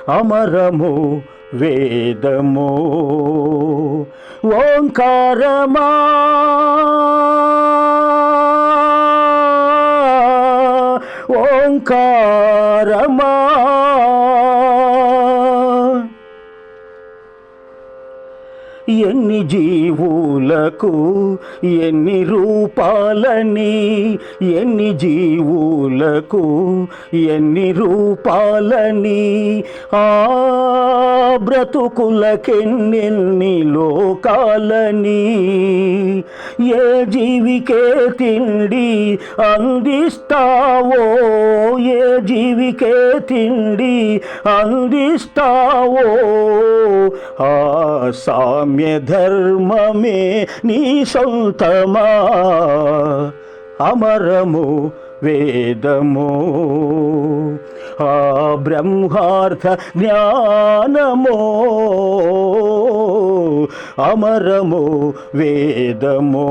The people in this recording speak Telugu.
అమరము వేదము ఓంకారమా ఓంకారమా ఎన్ని జీవులకు ఎన్ని రూపాలని ఎన్ని జీవులకు ఎన్ని రూపాలని ఆ బ్రతుకులకెన్నెన్ని లోకాలని ఏ జీవికే తిండి అందిస్తావో ఏ జీవికే తిండి అందిస్తావో ఆ సామ్య ధర్మమే నీ సొంతమా అమరము వేదము ఆ బ్రహ్మార్థ జ్ఞానమో అమరము వేదము.